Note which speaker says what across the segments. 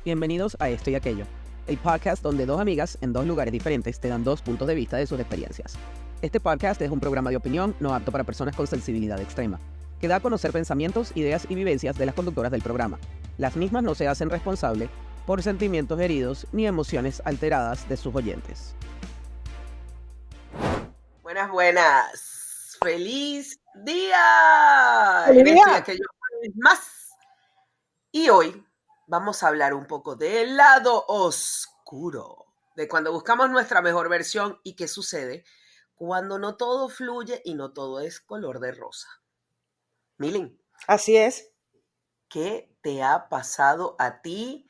Speaker 1: Bienvenidos a Esto y Aquello, el podcast donde dos amigas en dos lugares diferentes te dan dos puntos de vista de sus experiencias. Este podcast es un programa de opinión no apto para personas con sensibilidad extrema, que da a conocer pensamientos, ideas y vivencias de las conductoras del programa. Las mismas no se hacen responsable por sentimientos heridos ni emociones alteradas de sus oyentes.
Speaker 2: Buenas, buenas. ¡Feliz día!
Speaker 3: ¡Feliz
Speaker 2: En Esto y
Speaker 3: día!
Speaker 2: Aquello una vez más. Y hoy vamos a hablar un poco del lado oscuro, de cuando buscamos nuestra mejor versión y qué sucede cuando no todo fluye y no todo es color de rosa. Milin,
Speaker 3: Así es.
Speaker 2: ¿qué te ha pasado a ti?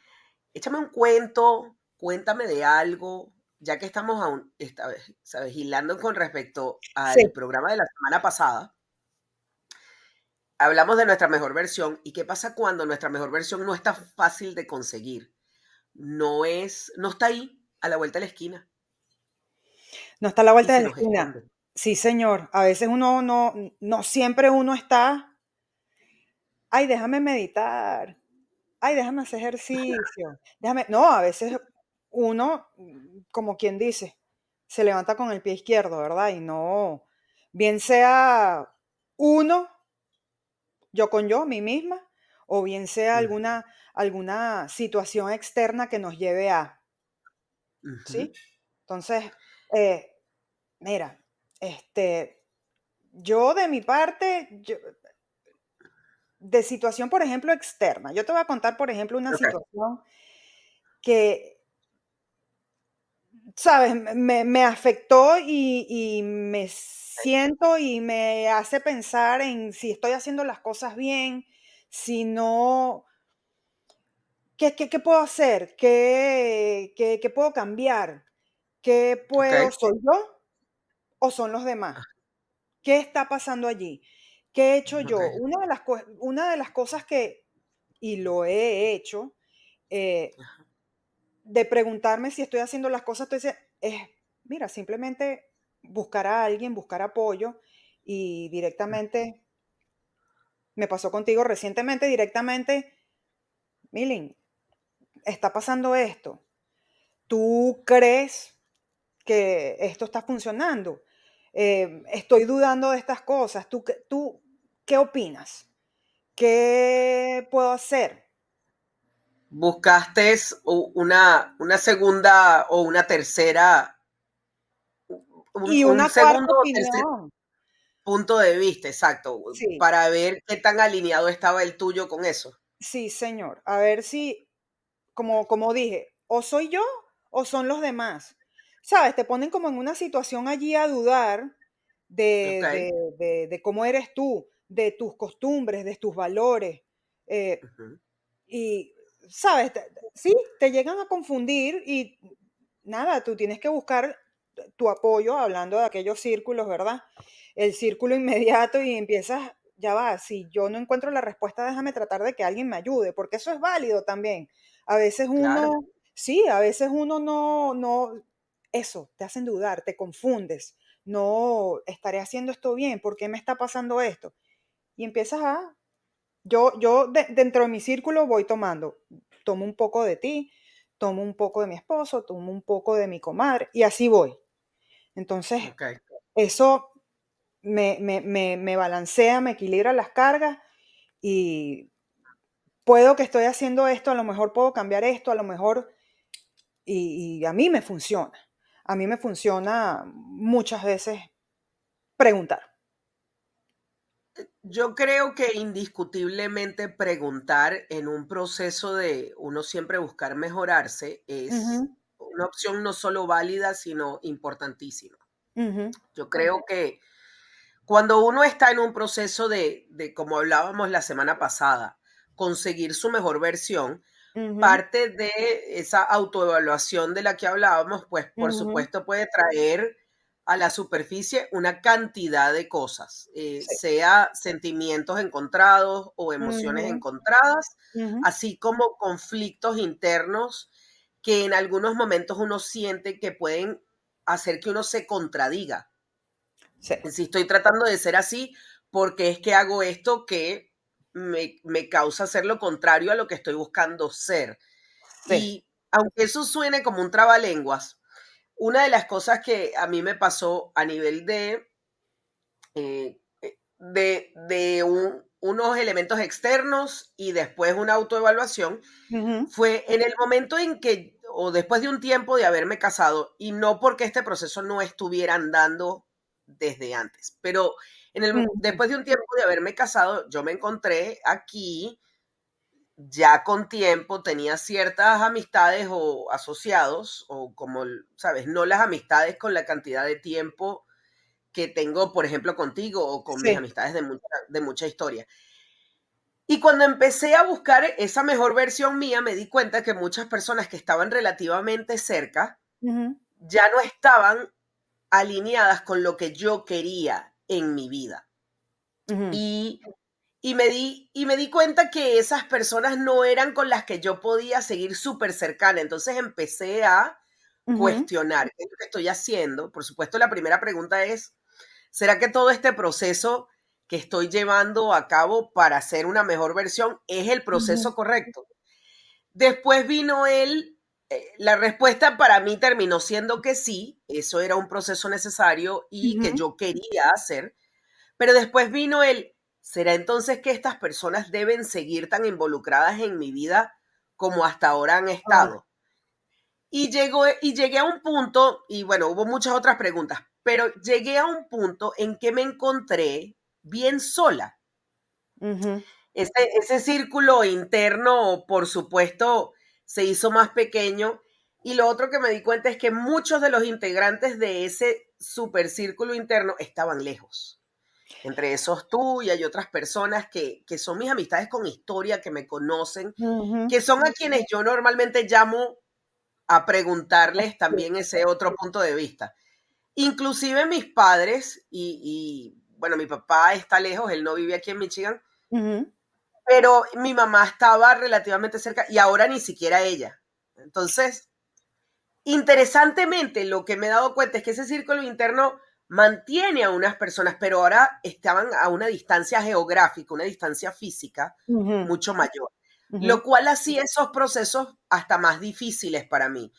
Speaker 2: Échame un cuento, cuéntame de algo, ya que estamos aún, esta vez, ¿sabes? Hilando con respecto
Speaker 3: Sí.
Speaker 2: al programa de la semana pasada. Hablamos de nuestra mejor versión y qué pasa cuando nuestra mejor versión no está fácil de conseguir. No está ahí, a la vuelta de la esquina,
Speaker 3: No está a la
Speaker 2: y
Speaker 3: vuelta
Speaker 2: se
Speaker 3: de la
Speaker 2: nos
Speaker 3: esquina.
Speaker 2: esconde.
Speaker 3: Sí, señor. A veces uno no siempre uno está, ay, déjame meditar, ay, déjame hacer ejercicio, No, a veces uno, como quien dice, se levanta con el pie izquierdo, ¿verdad? Y no, bien sea uno, yo con yo, mí misma, o bien sea
Speaker 2: Ujú,
Speaker 3: alguna situación externa que nos lleve a,
Speaker 2: ujú.
Speaker 3: ¿sí? Entonces, eh, mira, yo de mi parte, de situación, por ejemplo, externa. Yo te voy a contar, por ejemplo, una
Speaker 2: Ok,
Speaker 3: situación que, ¿sabes? Me afectó y me siento y me hace pensar en si estoy haciendo las cosas bien, si no, ¿qué puedo hacer? ¿Qué puedo cambiar? ¿Qué
Speaker 2: ok.
Speaker 3: puedo? ¿Soy yo o son los demás? ¿Qué está pasando allí? ¿Qué he hecho
Speaker 2: Ok.
Speaker 3: yo? Una de las cosas que, y lo he hecho, eh, de preguntarme si estoy haciendo las cosas, entonces, es, mira, simplemente buscar a alguien, buscar apoyo y directamente, me pasó contigo recientemente, directamente, Milling, está pasando esto. ¿Tú crees que esto está funcionando? Estoy dudando de estas cosas. ¿Tú qué opinas? ¿Qué puedo hacer?
Speaker 2: Buscaste una segunda o una tercera,
Speaker 3: Y
Speaker 2: un
Speaker 3: una cuarta
Speaker 2: segundo o tercer
Speaker 3: opinión.
Speaker 2: punto de vista, exacto,
Speaker 3: Sí,
Speaker 2: para ver qué tan alineado estaba el tuyo con eso.
Speaker 3: sí, señor. A ver si, como dije, o soy yo o son los demás. ¿Sabes? Te ponen como en una situación allí a dudar
Speaker 2: Ok.
Speaker 3: de cómo eres tú, de tus costumbres, de tus valores. eh,
Speaker 2: Ujú.
Speaker 3: y, ¿sabes? Sí, te llegan a confundir y nada, tú tienes que buscar tu apoyo, hablando de aquellos círculos, ¿verdad? El círculo inmediato y empiezas, ya va, si yo no encuentro la respuesta, déjame tratar de que alguien me ayude, porque eso es válido también. A veces
Speaker 2: Claro.
Speaker 3: uno, sí, a veces uno eso, te hacen dudar, te confundes, no, estaré haciendo esto bien, ¿por qué me está pasando esto? Y empiezas dentro de mi círculo voy tomo un poco de ti, tomo un poco de mi esposo, tomo un poco de mi comadre y así voy. Entonces,
Speaker 2: Ok.
Speaker 3: eso me balancea, me equilibra las cargas y puedo que estoy haciendo esto, a lo mejor puedo cambiar esto, a lo mejor, y a mí me funciona. A mí me funciona muchas veces preguntar.
Speaker 2: Yo creo que indiscutiblemente preguntar en un proceso de uno siempre buscar mejorarse es
Speaker 3: Ujú,
Speaker 2: una opción no solo válida, sino importantísima.
Speaker 3: ujú,
Speaker 2: Yo creo que cuando uno está en un proceso como hablábamos la semana pasada, conseguir su mejor versión,
Speaker 3: ujú,
Speaker 2: parte de esa autoevaluación de la que hablábamos, pues por
Speaker 3: ujú.
Speaker 2: supuesto puede traer a la superficie una cantidad de cosas,
Speaker 3: Sí.
Speaker 2: sea sentimientos encontrados o emociones
Speaker 3: Ujú,
Speaker 2: encontradas,
Speaker 3: ujú.
Speaker 2: así como conflictos internos que en algunos momentos uno siente que pueden hacer que uno se contradiga.
Speaker 3: Sí.
Speaker 2: Si estoy tratando de ser así, porque es que hago esto que me causa hacer lo contrario a lo que estoy buscando ser.
Speaker 3: Sí.
Speaker 2: Y aunque eso suene como un trabalenguas, una de las cosas que a mí me pasó a nivel de unos elementos externos y después una autoevaluación,
Speaker 3: Ujú,
Speaker 2: fue en el momento en que, o después de un tiempo de haberme casado, y no porque este proceso no estuviera andando desde antes, pero
Speaker 3: ujú,
Speaker 2: después de un tiempo de haberme casado, yo me encontré aquí, ya con tiempo, tenía ciertas amistades o asociados, o como, ¿sabes? No las amistades con la cantidad de tiempo que tengo, por ejemplo, contigo o con mis
Speaker 3: sí.
Speaker 2: amistades de mucha historia. Y cuando empecé a buscar esa mejor versión mía, me di cuenta que muchas personas que estaban relativamente cerca
Speaker 3: Ujú,
Speaker 2: ya no estaban alineadas con lo que yo quería en mi vida.
Speaker 3: ujú,
Speaker 2: Y, y me di cuenta que esas personas no eran con las que yo podía seguir súper cercana. Entonces empecé a
Speaker 3: ujú,
Speaker 2: cuestionar qué es lo que estoy haciendo. Por supuesto, la primera pregunta es, ¿será que todo este proceso que estoy llevando a cabo para hacer una mejor versión es el
Speaker 3: ujú,
Speaker 2: proceso correcto? Después vino la respuesta para mí terminó siendo que sí, eso era un proceso necesario y que
Speaker 3: ujú.
Speaker 2: yo quería hacer, pero después vino ¿será entonces que estas personas deben seguir tan involucradas en mi vida como hasta ahora han
Speaker 3: Ah,
Speaker 2: estado? Y llegué a un punto, y bueno, hubo muchas otras preguntas, pero llegué a un punto en que me encontré bien sola.
Speaker 3: ujú,
Speaker 2: Ese círculo interno, por supuesto, se hizo más pequeño. Y lo otro que me di cuenta es que muchos de los integrantes de ese supercírculo interno estaban lejos. Entre esos tú y hay otras personas que son mis amistades con historia, que me conocen,
Speaker 3: ujú.
Speaker 2: que son a quienes yo normalmente llamo a preguntarles
Speaker 3: Sí.
Speaker 2: también ese otro punto de vista. Inclusive mis padres, bueno, mi papá está lejos, él no vive aquí en Michigan,
Speaker 3: Ujú,
Speaker 2: pero mi mamá estaba relativamente cerca y ahora ni siquiera ella. Entonces, interesantemente, lo que me he dado cuenta es que ese círculo interno mantiene a unas personas, pero ahora estaban a una distancia geográfica, una distancia física
Speaker 3: ujú,
Speaker 2: mucho mayor,
Speaker 3: ujú,
Speaker 2: lo cual hacía esos procesos hasta más difíciles para mí.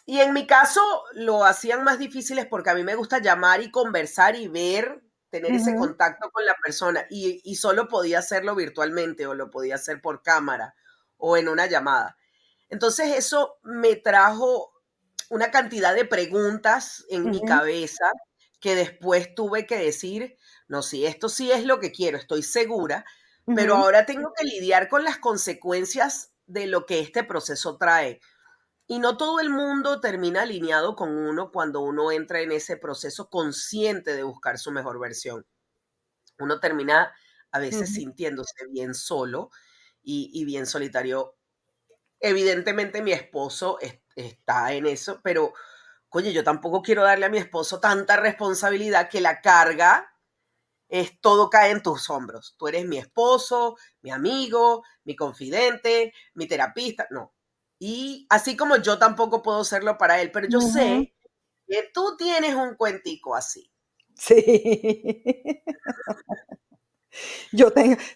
Speaker 2: Y en mi caso lo hacían más difíciles porque a mí me gusta llamar y conversar y ver, tener ese
Speaker 3: ujú,
Speaker 2: contacto con la persona y solo podía hacerlo virtualmente o lo podía hacer por cámara o en una llamada. Entonces eso me trajo una cantidad de preguntas en mi
Speaker 3: ujú,
Speaker 2: cabeza que después tuve que decir, no, si esto sí es lo que quiero, estoy segura, pero
Speaker 3: ujú,
Speaker 2: ahora tengo que lidiar con las consecuencias de lo que este proceso trae. Y no todo el mundo termina alineado con uno cuando uno entra en ese proceso consciente de buscar su mejor versión. Uno termina a veces
Speaker 3: ujú.
Speaker 2: sintiéndose bien solo y bien solitario. Evidentemente mi esposo está en eso, pero coño, yo tampoco quiero darle a mi esposo tanta responsabilidad que la carga es todo cae en tus hombros. Tú eres mi esposo, mi amigo, mi confidente, mi terapista. No. Y así como yo tampoco puedo serlo para él, pero yo
Speaker 3: Ujú.
Speaker 2: sé que tú tienes un cuentico así.
Speaker 3: Sí.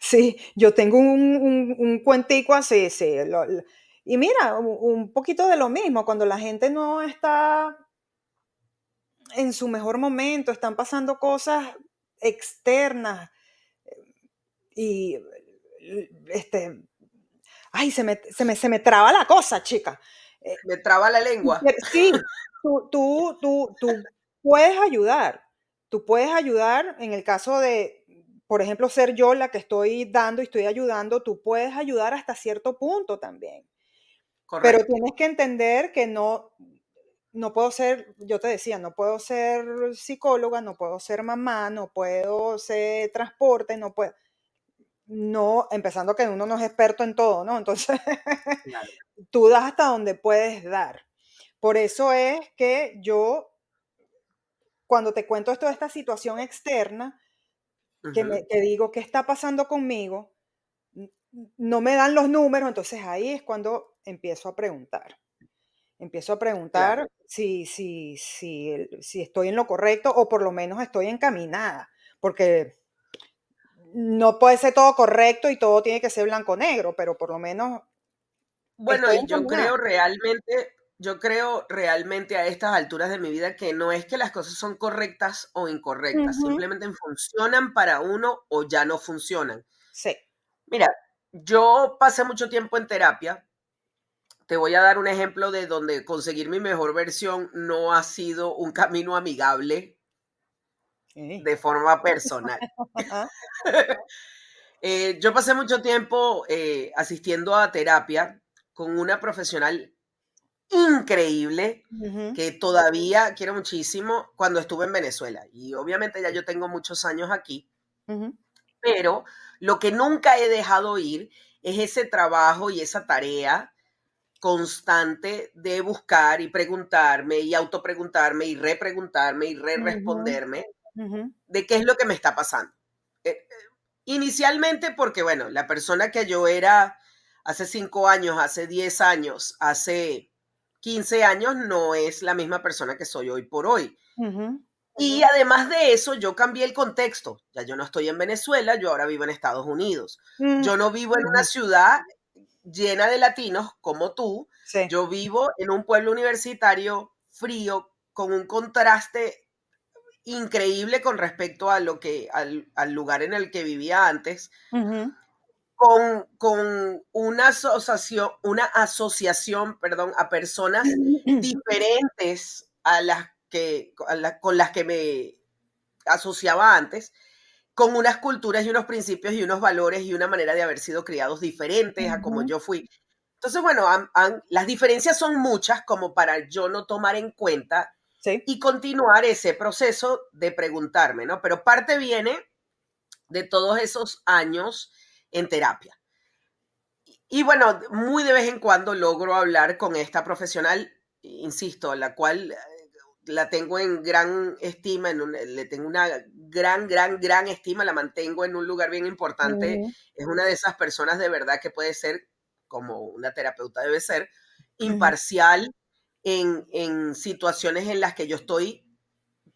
Speaker 3: Sí, yo tengo un cuentico así, sí. Y mira, un poquito de lo mismo, cuando la gente no está en su mejor momento, están pasando cosas externas y, este, ay, se me traba la cosa, chica.
Speaker 2: Me traba la lengua.
Speaker 3: Sí, tú puedes ayudar en el caso de, por ejemplo, ser yo la que estoy dando y estoy ayudando, tú puedes ayudar hasta cierto punto también, pero
Speaker 2: Correcto.
Speaker 3: tienes que entender que no puedo ser, yo te decía, no puedo ser psicóloga, no puedo ser mamá, no puedo ser transporte, no, empezando que uno no es experto en todo, ¿no? Entonces,
Speaker 2: Claro.
Speaker 3: tú das hasta donde puedes dar. Por eso es que yo, cuando te cuento esto de esta situación externa,
Speaker 2: Ujú.
Speaker 3: que digo, ¿qué está pasando conmigo? No me dan los números, entonces ahí es cuando empiezo a preguntar. Empiezo a
Speaker 2: Claro.
Speaker 3: preguntar si estoy en lo correcto o por lo menos estoy encaminada, porque no puede ser todo correcto y todo tiene que ser blanco o negro, pero por lo menos
Speaker 2: Bueno,
Speaker 3: Estoy
Speaker 2: y
Speaker 3: encaminada.
Speaker 2: yo creo realmente a estas alturas de mi vida que no es que las cosas son correctas o incorrectas,
Speaker 3: Ujú.
Speaker 2: simplemente funcionan para uno o ya no funcionan.
Speaker 3: Sí.
Speaker 2: Mira, yo pasé mucho tiempo en terapia. Te voy a dar un ejemplo de donde conseguir mi mejor versión no ha sido un camino amigable
Speaker 3: Sí.
Speaker 2: de forma personal.
Speaker 3: Ajá.
Speaker 2: Yo pasé mucho tiempo asistiendo a terapia con una profesional increíble
Speaker 3: Ujú,
Speaker 2: que todavía quiero muchísimo cuando estuve en Venezuela. Y obviamente ya yo tengo muchos años aquí,
Speaker 3: ujú,
Speaker 2: pero lo que nunca he dejado ir es ese trabajo y esa tarea constante de buscar y preguntarme y autopreguntarme y repreguntarme y
Speaker 3: ujú,
Speaker 2: re-responderme
Speaker 3: ujú,
Speaker 2: de qué es lo que me está pasando. Inicialmente porque, bueno, la persona que yo era hace 5 años, hace 10 años, hace 15 años, no es la misma persona que soy hoy por hoy.
Speaker 3: ujú,
Speaker 2: Y además de eso, yo cambié el contexto. Ya yo no estoy en Venezuela, yo ahora vivo en Estados Unidos.
Speaker 3: mm,
Speaker 2: Yo no vivo en una
Speaker 3: ujú.
Speaker 2: ciudad llena de latinos como tú.
Speaker 3: Sí.
Speaker 2: Yo vivo en un pueblo universitario frío con un contraste increíble con respecto a al lugar en el que vivía antes,
Speaker 3: Ujú,
Speaker 2: con una asociación, perdón, a personas diferentes con las que me asociaba antes, con unas culturas y unos principios y unos valores y una manera de haber sido criados diferentes a como
Speaker 3: ujú.
Speaker 2: yo fui. Entonces, bueno, las diferencias son muchas como para yo no tomar en cuenta
Speaker 3: Sí.
Speaker 2: y continuar ese proceso de preguntarme, ¿no? Pero parte viene de todos esos años en terapia. Y bueno, muy de vez en cuando logro hablar con esta profesional, insisto, la cual la tengo en gran estima, le tengo una gran estima, la mantengo en un lugar bien importante.
Speaker 3: Ujú,
Speaker 2: Es una de esas personas de verdad que puede ser, como una terapeuta debe ser,
Speaker 3: ujú.
Speaker 2: imparcial en situaciones en las que yo estoy,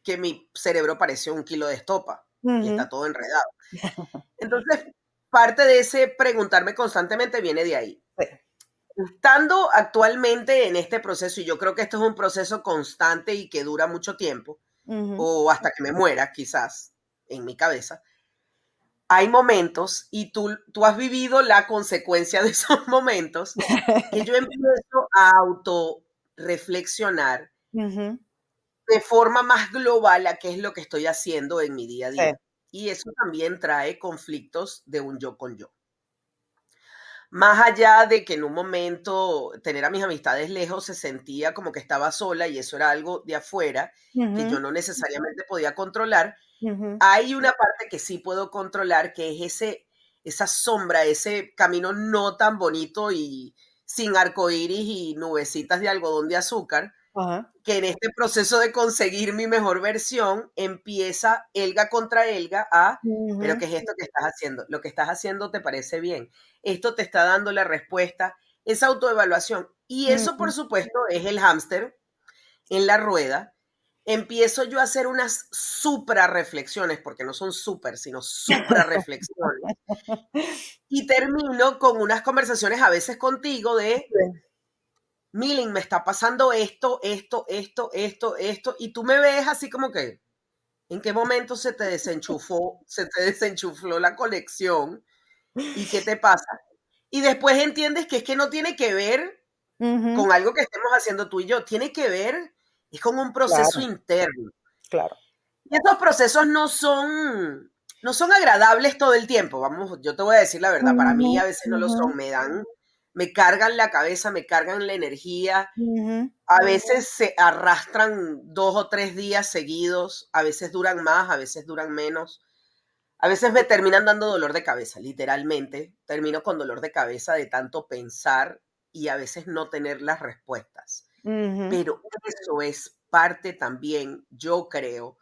Speaker 2: que mi cerebro parece un kilo de estopa y
Speaker 3: Ujú.
Speaker 2: está todo enredado. Entonces, parte de ese preguntarme constantemente viene de ahí.
Speaker 3: Sí.
Speaker 2: Estando actualmente en este proceso, y yo creo que esto es un proceso constante y que dura mucho tiempo,
Speaker 3: Ujú.
Speaker 2: o hasta que me muera, quizás, en mi cabeza, hay momentos, y tú has vivido la consecuencia de esos momentos, que yo empiezo a autorreflexionar
Speaker 3: Ujú.
Speaker 2: de forma más global a qué es lo que estoy haciendo en mi día a
Speaker 3: Sí.
Speaker 2: día. Y eso también trae conflictos de un yo con yo. Más allá de que en un momento tener a mis amistades lejos se sentía como que estaba sola y eso era algo de afuera que yo
Speaker 3: Ujú,
Speaker 2: no necesariamente podía controlar,
Speaker 3: ujú.
Speaker 2: hay una parte que sí puedo controlar, que es esa sombra, ese camino no tan bonito y sin arcoíris y nubecitas de algodón de azúcar,
Speaker 3: Ajá.
Speaker 2: que en este proceso de conseguir mi mejor versión empieza Elga contra Elga a, pero ¿qué
Speaker 3: Ujú,
Speaker 2: es esto que estás haciendo? Lo que estás haciendo te parece bien. Esto te está dando la respuesta, esa autoevaluación. Y eso, por
Speaker 3: ujú.
Speaker 2: supuesto, es el hámster en la rueda. Empiezo yo a hacer unas supra reflexiones, porque no son super, sino supra reflexiones. Y termino con unas conversaciones a veces contigo de,
Speaker 3: Sí.
Speaker 2: Milen, me está pasando esto, y tú me ves así como que, ¿en qué momento se te desenchufló la conexión? ¿Y qué te pasa? Y después entiendes que es que no tiene que ver
Speaker 3: Ujú.
Speaker 2: con algo que estemos haciendo tú y yo, tiene que ver, es con un proceso
Speaker 3: Claro,
Speaker 2: interno.
Speaker 3: claro.
Speaker 2: Y estos procesos no son agradables todo el tiempo, vamos, yo te voy a decir la verdad, para
Speaker 3: Ujú,
Speaker 2: mí a veces no lo
Speaker 3: ujú,
Speaker 2: son, me cargan la cabeza, me cargan la energía,
Speaker 3: ujú.
Speaker 2: a veces se arrastran 2 o 3 días seguidos, a veces duran más, a veces duran menos. A veces me terminan dando dolor de cabeza, literalmente. Termino con dolor de cabeza de tanto pensar y a veces no tener las respuestas.
Speaker 3: Ujú.
Speaker 2: Pero eso es parte también, yo creo,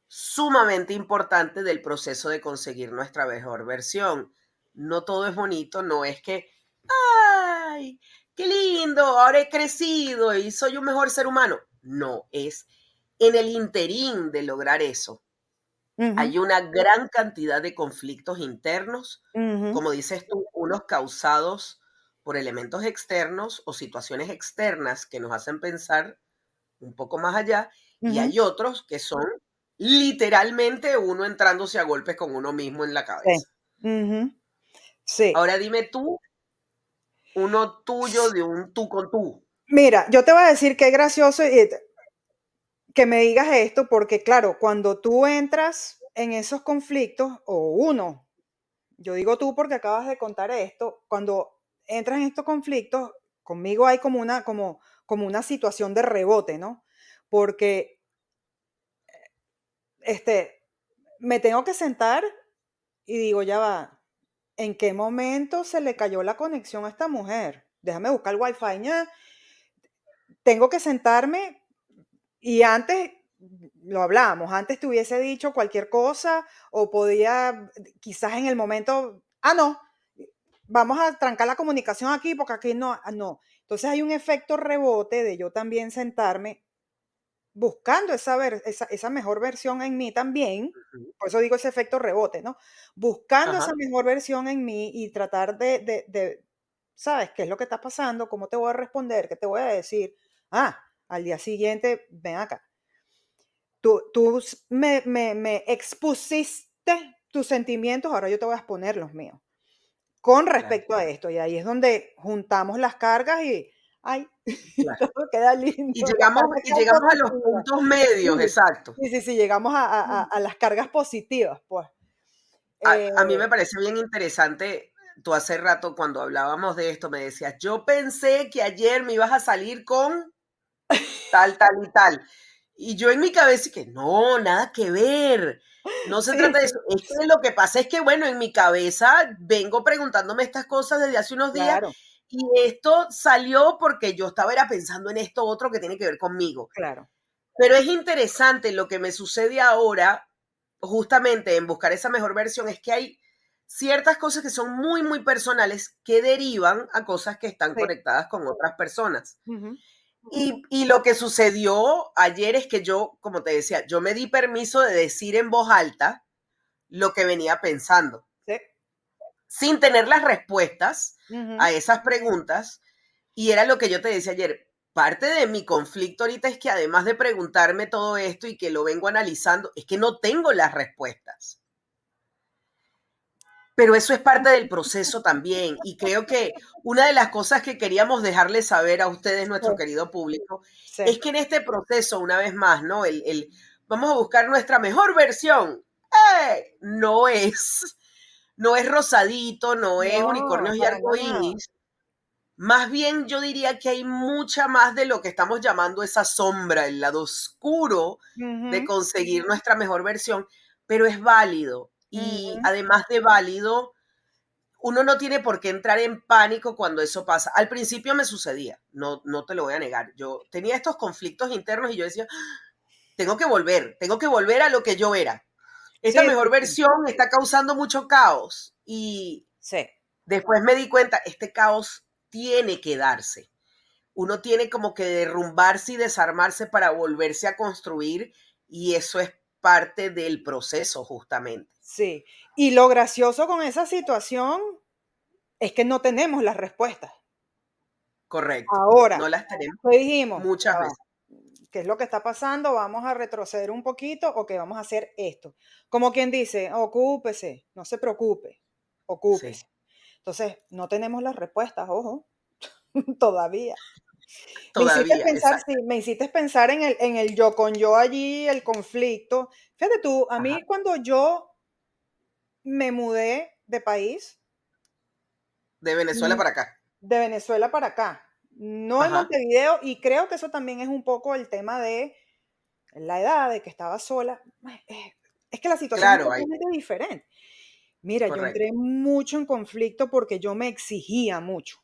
Speaker 2: sumamente importante del proceso de conseguir nuestra mejor versión. No todo es bonito, no es que, ay, qué lindo, ahora he crecido y soy un mejor ser humano. No, es en el interín de lograr eso.
Speaker 3: Ujú,
Speaker 2: Hay una gran cantidad de conflictos internos,
Speaker 3: ujú.
Speaker 2: como dices tú, unos causados por elementos externos o situaciones externas que nos hacen pensar un poco más allá, y hay otros que son literalmente uno entrándose a golpes con uno mismo en la
Speaker 3: Sí.
Speaker 2: cabeza.
Speaker 3: Sí.
Speaker 2: Ahora dime tú, uno tuyo de un tú con tú.
Speaker 3: Mira, yo te voy a decir que es gracioso que me digas esto, porque claro, cuando tú entras en esos conflictos, o uno, yo digo tú porque acabas de contar esto, cuando entras en estos conflictos, conmigo hay como una situación de rebote, ¿no? Porque me tengo que sentar y digo, ya va, ¿en qué momento se le cayó la conexión a esta mujer? Déjame buscar el wifi, ña. Tengo que sentarme y antes, lo hablábamos, antes te hubiese dicho cualquier cosa o podía, quizás en el momento, no, vamos a trancar la comunicación aquí porque aquí no, no. Entonces hay un efecto rebote de yo también sentarme buscando esa mejor versión en mí también,
Speaker 2: Ujú.
Speaker 3: por eso digo ese efecto rebote, ¿no? Buscando esa
Speaker 2: Ajá,
Speaker 3: mejor versión en mí y tratar de, ¿sabes? ¿Qué es lo que está pasando? ¿Cómo te voy a responder? ¿Qué te voy a decir? Al día siguiente, ven acá. Me expusiste tus sentimientos, ahora yo te voy a exponer los míos con
Speaker 2: claro,
Speaker 3: respecto a esto. Y ahí es donde juntamos las cargas y, ay,
Speaker 2: claro.
Speaker 3: todo queda lindo,
Speaker 2: Y
Speaker 3: las
Speaker 2: llegamos,
Speaker 3: cargas
Speaker 2: y
Speaker 3: quedan
Speaker 2: llegamos a los
Speaker 3: positivas.
Speaker 2: puntos medios,
Speaker 3: Sí,
Speaker 2: exacto.
Speaker 3: sí, sí, sí, llegamos a las cargas positivas, pues.
Speaker 2: A mí me
Speaker 3: Eh,
Speaker 2: parece bien interesante, tú hace rato cuando hablábamos de esto me decías, yo pensé que ayer me ibas a salir con tal, tal y tal. Y yo en mi cabeza que no, nada que ver. No se
Speaker 3: sí,
Speaker 2: trata de
Speaker 3: sí,
Speaker 2: eso. Es que lo que pasa es que, bueno, en mi cabeza vengo preguntándome estas cosas desde hace unos días
Speaker 3: claro,
Speaker 2: y esto salió porque yo estaba era pensando en esto otro que tiene que ver conmigo.
Speaker 3: claro.
Speaker 2: Pero es interesante lo que me sucede ahora, justamente en buscar esa mejor versión, es que hay ciertas cosas que son muy, muy personales que derivan a cosas que están
Speaker 3: Sí.
Speaker 2: conectadas con otras personas.
Speaker 3: Ujú.
Speaker 2: Y lo que sucedió ayer es que yo, como te decía, yo me di permiso de decir en voz alta lo que venía pensando,
Speaker 3: Sí.
Speaker 2: sin tener las respuestas
Speaker 3: Ujú.
Speaker 2: a esas preguntas. Y era lo que yo te decía ayer. Parte de mi conflicto ahorita es que además de preguntarme todo esto y que lo vengo analizando, es que no tengo las respuestas. Pero eso es parte del proceso también. Y creo que una de las cosas que queríamos dejarles saber a ustedes,
Speaker 3: Sí,
Speaker 2: nuestro querido público,
Speaker 3: sí.
Speaker 2: es que en este proceso, una vez más, ¿no? Vamos a buscar nuestra mejor versión. No es, no es rosadito, no es
Speaker 3: No,
Speaker 2: unicornios y
Speaker 3: para nada.
Speaker 2: arcoíris. Más bien yo diría que hay mucha más de lo que estamos llamando esa sombra, el lado oscuro de
Speaker 3: Ujú,
Speaker 2: conseguir nuestra mejor versión, pero es válido. Y
Speaker 3: ujú.
Speaker 2: además de válido, uno no tiene por qué entrar en pánico cuando eso pasa. Al principio me sucedía, no te lo voy a negar. Yo tenía estos conflictos internos y yo decía, tengo que volver a lo que yo era. Esta
Speaker 3: Sí, sí,
Speaker 2: mejor
Speaker 3: sí.
Speaker 2: versión está causando mucho caos. Y
Speaker 3: Sí.
Speaker 2: después me di cuenta, este caos tiene que darse. Uno tiene como que derrumbarse y desarmarse para volverse a construir y eso es parte del proceso justamente.
Speaker 3: Sí. Y lo gracioso con esa situación es que no tenemos las respuestas.
Speaker 2: Correcto. No
Speaker 3: Ahora,
Speaker 2: las tenemos
Speaker 3: ¿qué dijimos?
Speaker 2: muchas
Speaker 3: Ya va,
Speaker 2: veces.
Speaker 3: ¿qué es lo que está pasando? Vamos a retroceder un poquito o que vamos a hacer esto. Como quien dice, ocúpese, no se preocupe,
Speaker 2: Sí,
Speaker 3: ocúpese. Entonces, no tenemos las respuestas, ojo, todavía. Me hiciste
Speaker 2: todavía,
Speaker 3: pensar,
Speaker 2: exacto.
Speaker 3: sí, me hiciste pensar en el yo con yo allí, el conflicto. Fíjate tú, a
Speaker 2: Ajá.
Speaker 3: mí cuando yo me mudé de país,
Speaker 2: De Venezuela
Speaker 3: mm,
Speaker 2: para acá.
Speaker 3: de Venezuela para acá, no en
Speaker 2: Ajá.
Speaker 3: Montevideo, y creo que eso también es un poco el tema de la edad, de que estaba sola. Es que la situación es
Speaker 2: Claro, hay.
Speaker 3: totalmente diferente. Mira, yo
Speaker 2: Correcto.
Speaker 3: entré mucho en conflicto porque yo me exigía mucho.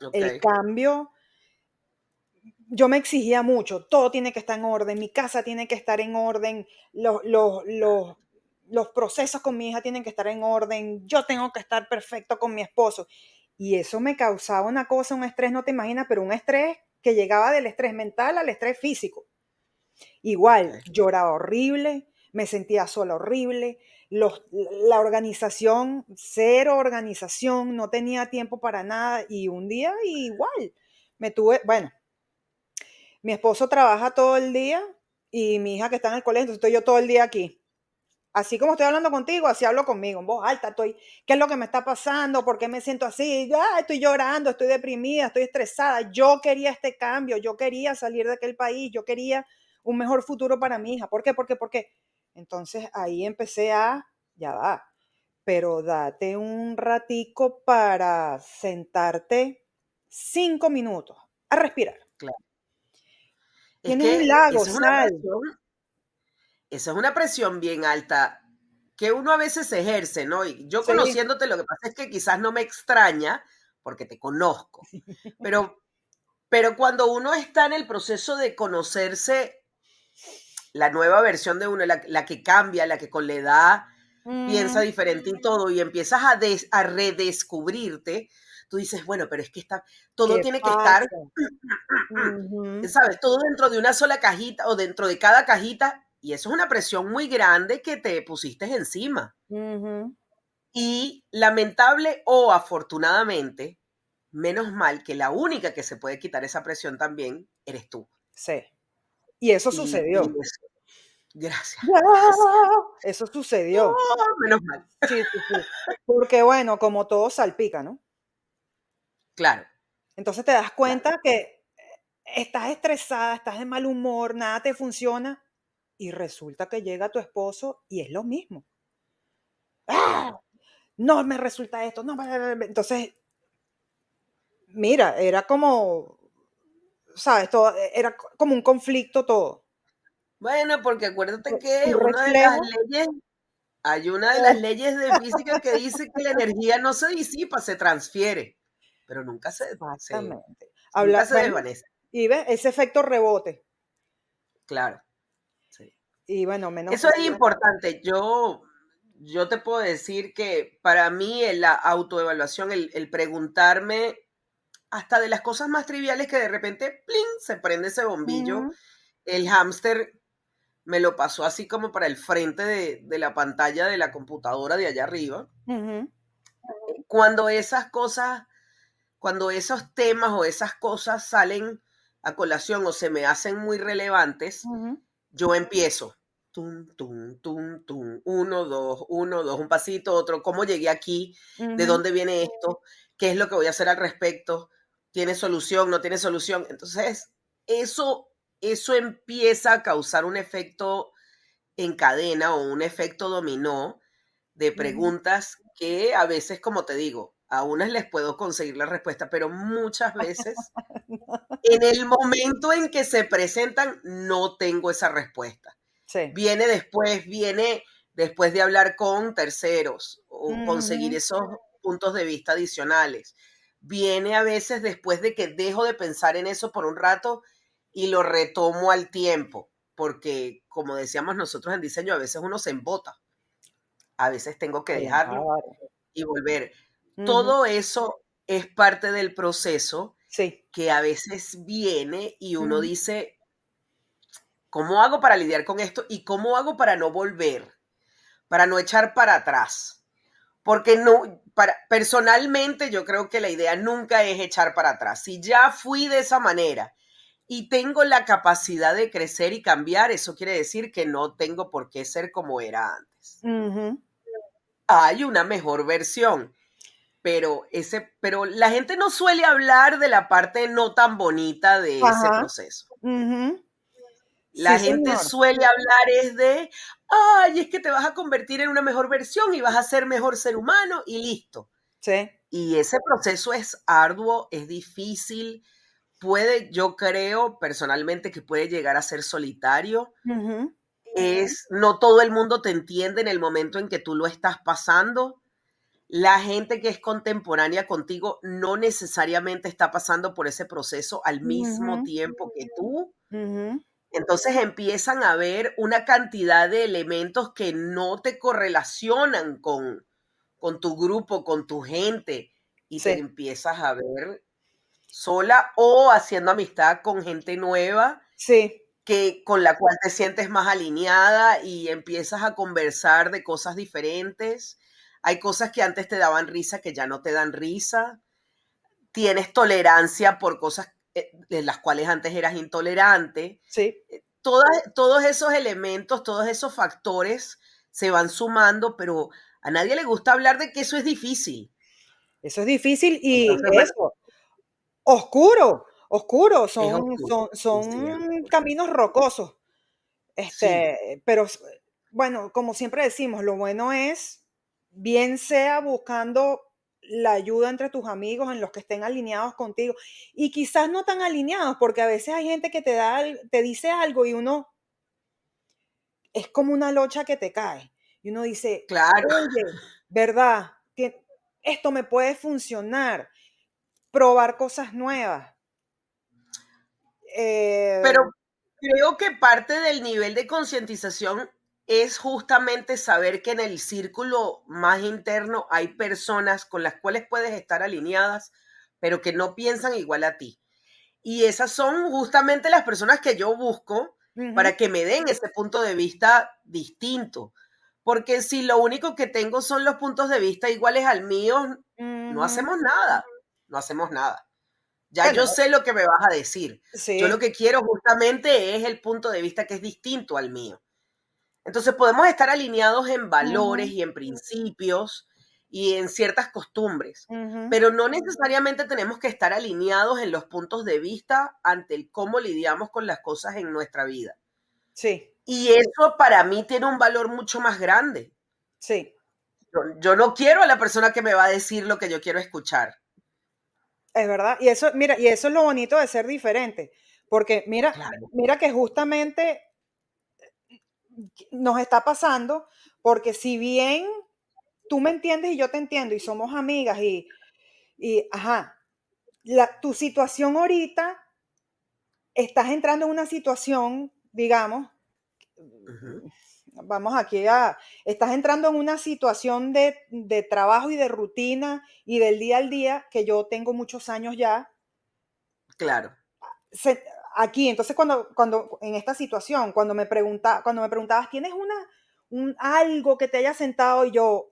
Speaker 2: Ok.
Speaker 3: El cambio, yo me exigía mucho, todo tiene que estar en orden, mi casa tiene que estar en orden, los procesos con mi hija tienen que estar en orden, yo tengo que estar perfecto con mi esposo. Y eso me causaba una cosa, un estrés, no te imaginas, pero un estrés que llegaba del estrés mental al estrés físico.
Speaker 2: Ok.
Speaker 3: Igual, lloraba horrible, me sentía sola horrible, la organización, cero organización, no tenía tiempo para nada y un día igual, bueno, mi esposo trabaja todo el día y mi hija que está en el colegio, entonces estoy yo todo el día aquí. Así como estoy hablando contigo, así hablo conmigo, en voz alta, ¿qué es lo que me está pasando? ¿Por qué me siento así? Estoy llorando, estoy deprimida, estoy estresada. Yo quería este cambio, yo quería salir de aquel país, yo quería un mejor futuro para mi hija. ¿Por qué? ¿Por qué? Entonces ahí empecé ya va, pero date un ratico para sentarte 5 minutos a respirar.
Speaker 2: Claro. Es
Speaker 3: Tienes un
Speaker 2: que
Speaker 3: lago, sal.
Speaker 2: esa es una presión bien alta que uno a veces ejerce, ¿no? Y yo
Speaker 3: Sí.
Speaker 2: conociéndote, lo que pasa es que quizás no me extraña porque te conozco, pero cuando uno está en el proceso de conocerse la nueva versión de uno, la que cambia, la que con la edad piensa diferente y todo, y empiezas a redescubrirte, tú dices, bueno, pero es que todo
Speaker 3: ¿Qué
Speaker 2: tiene que estar,
Speaker 3: pasa? Ujú,
Speaker 2: ¿sabes? Todo dentro de una sola cajita o dentro de cada cajita, y eso es una presión muy grande que te pusiste encima.
Speaker 3: ujú.
Speaker 2: Y lamentable o afortunadamente, menos mal que la única que se puede quitar esa presión también eres tú.
Speaker 3: Sí. Y eso
Speaker 2: Y
Speaker 3: sucedió.
Speaker 2: eso, gracias,
Speaker 3: ¡Ya!
Speaker 2: gracias.
Speaker 3: Eso sucedió.
Speaker 2: Oh, menos mal.
Speaker 3: Sí, sí, sí. Porque bueno, como todo salpica, ¿no?
Speaker 2: Claro,
Speaker 3: Entonces te das
Speaker 2: claro.
Speaker 3: cuenta que estás estresada, estás de mal humor, nada te funciona y resulta que llega tu esposo y es lo mismo. ¡Ah!
Speaker 2: Claro.
Speaker 3: No me resulta esto, no. Entonces, mira, era como, ¿sabes? Todo, era como un conflicto todo.
Speaker 2: Bueno, porque acuérdate
Speaker 3: Un
Speaker 2: que
Speaker 3: reflejo.
Speaker 2: hay una de las leyes de física que dice que la energía no se disipa, se transfiere, pero
Speaker 3: Exactamente.
Speaker 2: nunca se
Speaker 3: Bueno,
Speaker 2: desvanece.
Speaker 3: y ves, ese efecto rebote.
Speaker 2: Claro, sí.
Speaker 3: Y bueno, menos
Speaker 2: Eso es importante. Yo te puedo decir que para mí la autoevaluación, el preguntarme hasta de las cosas más triviales que de repente, ¡plin!, se prende ese bombillo.
Speaker 3: Ujú,
Speaker 2: El hámster me lo pasó así como para el frente de la pantalla de la computadora de allá arriba.
Speaker 3: ujú,
Speaker 2: Cuando esas cosas, cuando esos temas o esas cosas salen a colación o se me hacen muy relevantes,
Speaker 3: ujú,
Speaker 2: yo empiezo. Tum, tum, tum, tum, uno, dos, un pasito, otro. ¿Cómo llegué aquí? ¿De
Speaker 3: ujú,
Speaker 2: dónde viene esto? ¿Qué es lo que voy a hacer al respecto? ¿Tiene solución? ¿No tiene solución? Entonces, eso empieza a causar un efecto en cadena o un efecto dominó de
Speaker 3: ujú.
Speaker 2: preguntas que a veces, como te digo, a unas les puedo conseguir la respuesta, pero muchas veces en el momento en que se presentan no tengo esa respuesta.
Speaker 3: Sí.
Speaker 2: Viene después de hablar con terceros o conseguir
Speaker 3: Ujú,
Speaker 2: esos puntos de vista adicionales. Viene a veces después de que dejo de pensar en eso por un rato y lo retomo al tiempo, porque como decíamos nosotros en diseño, a veces uno se embota, a veces tengo que dejarlo
Speaker 3: claro.
Speaker 2: y volver.
Speaker 3: Ujú,
Speaker 2: Todo eso es parte del proceso
Speaker 3: sí.
Speaker 2: que a veces viene y uno
Speaker 3: Ujú,
Speaker 2: dice, ¿cómo hago para lidiar con esto? ¿Y cómo hago para no volver? Para no echar para atrás. Porque personalmente yo creo que la idea nunca es echar para atrás. Si ya fui de esa manera y tengo la capacidad de crecer y cambiar, eso quiere decir que no tengo por qué ser como era antes.
Speaker 3: ujú.
Speaker 2: Hay una mejor versión, pero la gente no suele hablar de la parte no tan bonita de ese
Speaker 3: Ajá.
Speaker 2: proceso.
Speaker 3: Ujú.
Speaker 2: La
Speaker 3: Sí,
Speaker 2: gente
Speaker 3: señor.
Speaker 2: suele hablar es de, ay, es que te vas a convertir en una mejor versión y vas a ser mejor ser humano y listo.
Speaker 3: Sí.
Speaker 2: Y ese proceso es arduo, es difícil, yo creo personalmente que puede llegar a ser solitario.
Speaker 3: Ujú,
Speaker 2: No todo el mundo te entiende en el momento en que tú lo estás pasando. La gente que es contemporánea contigo no necesariamente está pasando por ese proceso al mismo
Speaker 3: ujú,
Speaker 2: tiempo que tú.
Speaker 3: ujú.
Speaker 2: Entonces empiezan a ver una cantidad de elementos que no te correlacionan con tu grupo, con tu gente, y te
Speaker 3: Sí,
Speaker 2: empiezas a ver sola o haciendo amistad con gente nueva
Speaker 3: sí.
Speaker 2: con la cual te sientes más alineada y empiezas a conversar de cosas diferentes. Hay cosas que antes te daban risa que ya no te dan risa. Tienes tolerancia por cosas de las cuales antes eras intolerante.
Speaker 3: Sí.
Speaker 2: Todos esos elementos, todos esos factores se van sumando, pero a nadie le gusta hablar de que eso es difícil.
Speaker 3: Eso es difícil y
Speaker 2: Entonces, bueno,
Speaker 3: eso, oscuro, oscuro,
Speaker 2: es
Speaker 3: son,
Speaker 2: oscuro.
Speaker 3: son,
Speaker 2: Sí, sí, es
Speaker 3: son
Speaker 2: oscuro.
Speaker 3: caminos rocosos.
Speaker 2: Sí,
Speaker 3: Pero bueno, como siempre decimos, lo bueno es, bien sea buscando la ayuda entre tus amigos en los que estén alineados contigo y quizás no tan alineados, porque a veces hay gente que te dice algo y uno es como una locha que te cae y uno dice,
Speaker 2: claro.
Speaker 3: oye, ¿verdad? Esto me puede funcionar, probar cosas nuevas. Eh,
Speaker 2: Pero creo que parte del nivel de concientización es justamente saber que en el círculo más interno hay personas con las cuales puedes estar alineadas, pero que no piensan igual a ti. Y esas son justamente las personas que yo busco
Speaker 3: ujú,
Speaker 2: para que me den ese punto de vista distinto. Porque si lo único que tengo son los puntos de vista iguales al mío, no
Speaker 3: ujú.
Speaker 2: hacemos nada. No hacemos nada. Ya
Speaker 3: Bueno,
Speaker 2: yo sé lo que me vas a decir. Yo lo
Speaker 3: sí.
Speaker 2: que quiero justamente es el punto de vista que es distinto al mío. Entonces podemos estar alineados en valores
Speaker 3: Ujú,
Speaker 2: y en principios y en ciertas costumbres,
Speaker 3: ujú.
Speaker 2: pero no necesariamente tenemos que estar alineados en los puntos de vista ante el cómo lidiamos con las cosas en nuestra vida.
Speaker 3: Sí,
Speaker 2: Y eso para mí tiene un valor mucho más grande.
Speaker 3: sí,
Speaker 2: Yo no quiero a la persona que me va a decir lo que yo quiero escuchar.
Speaker 3: es verdad. Y eso, mira, y eso es lo bonito de ser diferente, porque
Speaker 2: Claro.
Speaker 3: mira que justamente nos está pasando, porque si bien tú me entiendes y yo te entiendo y somos amigas ajá, tu situación ahorita, estás entrando en una situación, digamos,
Speaker 2: Ujú.
Speaker 3: vamos aquí estás entrando en una situación de trabajo y de rutina y del día al día que yo tengo muchos años ya
Speaker 2: Claro.
Speaker 3: se- aquí. Entonces, cuando en esta situación, cuando me preguntabas, ¿tienes algo que te haya sentado y yo,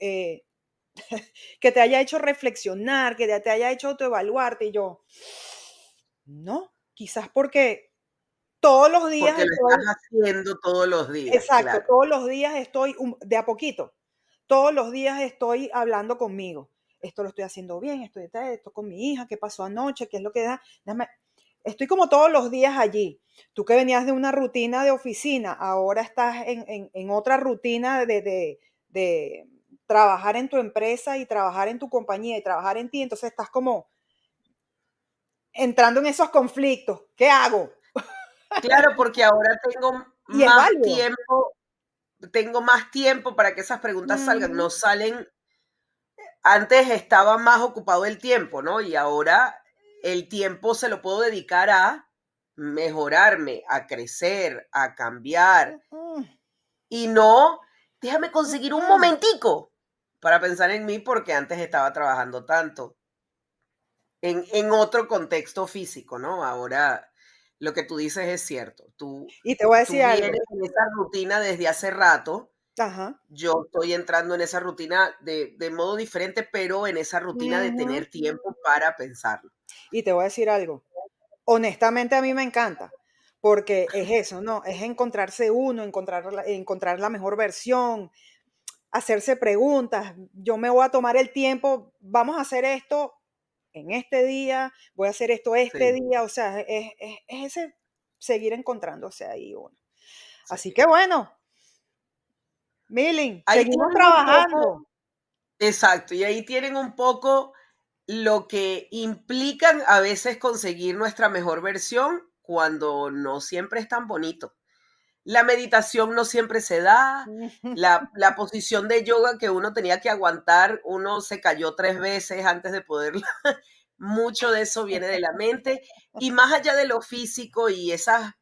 Speaker 3: que te haya hecho reflexionar, que te haya hecho autoevaluarte? Y yo, no, quizás porque todos los días
Speaker 2: Porque lo estás
Speaker 3: estoy,
Speaker 2: haciendo todos los días,
Speaker 3: exacto,
Speaker 2: claro.
Speaker 3: todos los días estoy de a poquito, todos los días estoy hablando conmigo. Esto lo estoy haciendo bien, esto con mi hija, qué pasó anoche, qué es lo que da. Estoy como todos los días allí. Tú que venías de una rutina de oficina, ahora estás en otra rutina de trabajar en tu empresa y trabajar en tu compañía y trabajar en ti. Entonces estás como entrando en esos conflictos. ¿Qué hago?
Speaker 2: Claro, porque ahora
Speaker 3: Y es válido.
Speaker 2: tengo más tiempo para que esas preguntas salgan.
Speaker 3: Ujú,
Speaker 2: No salen, antes estaba más ocupado el tiempo, ¿no? Y ahora el tiempo se lo puedo dedicar a mejorarme, a crecer, a cambiar.
Speaker 3: ujú,
Speaker 2: Y no, déjame conseguir un
Speaker 3: ujú.
Speaker 2: momentico para pensar en mí porque antes estaba trabajando tanto. En otro contexto físico, ¿no? Ahora lo que tú dices es cierto.
Speaker 3: Y te voy a decir
Speaker 2: Tú
Speaker 3: algo.
Speaker 2: vienes en esa rutina desde hace rato.
Speaker 3: Ajá.
Speaker 2: Yo estoy entrando en esa rutina de modo diferente, pero en esa rutina de
Speaker 3: Ujú.
Speaker 2: tener tiempo para pensarlo.
Speaker 3: Y te voy a decir algo. Honestamente, a mí me encanta, porque es eso, ¿no? Es encontrarse uno, encontrar la mejor versión, hacerse preguntas. Yo me voy a tomar el tiempo, vamos a hacer esto en este día, voy a hacer esto este
Speaker 2: Sí,
Speaker 3: día, o sea, es ese seguir encontrándose ahí uno.
Speaker 2: sí.
Speaker 3: Así que bueno, Milling,
Speaker 2: Ahí
Speaker 3: seguimos
Speaker 2: tienen un poco,
Speaker 3: trabajando.
Speaker 2: exacto, y ahí tienen un poco lo que implican a veces conseguir nuestra mejor versión cuando no siempre es tan bonito. La meditación no siempre se da, la posición de yoga que uno tenía que aguantar, uno se cayó 3 veces antes de poderla. Mucho de eso viene de la mente y más allá de lo físico y esas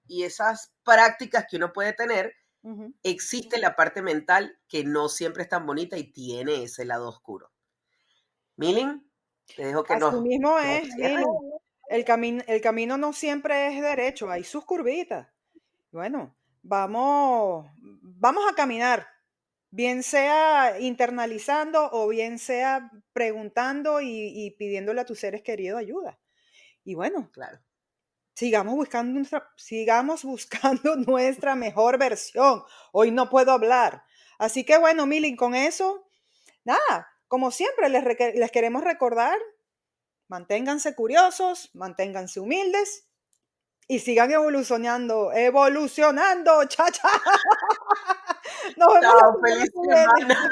Speaker 2: prácticas que uno puede tener,
Speaker 3: Ujú.
Speaker 2: existe la parte mental que no siempre es tan bonita y tiene ese lado oscuro. Milling, te dejo
Speaker 3: Así mismo
Speaker 2: nos
Speaker 3: es,
Speaker 2: cierres.
Speaker 3: Milling. El camino no siempre es derecho, hay sus curvitas. Bueno, vamos a caminar, bien sea internalizando o bien sea preguntando y pidiéndole a tus seres queridos ayuda. Y bueno,
Speaker 2: Claro.
Speaker 3: sigamos buscando nuestra mejor versión. Hoy no puedo hablar. Así que bueno, Mili, con eso, nada, como siempre, les queremos recordar, manténganse curiosos, manténganse humildes y sigan evolucionando, cha, cha. Nos vemos la
Speaker 2: Chao,
Speaker 3: semana
Speaker 2: feliz
Speaker 3: que viene.
Speaker 2: semana.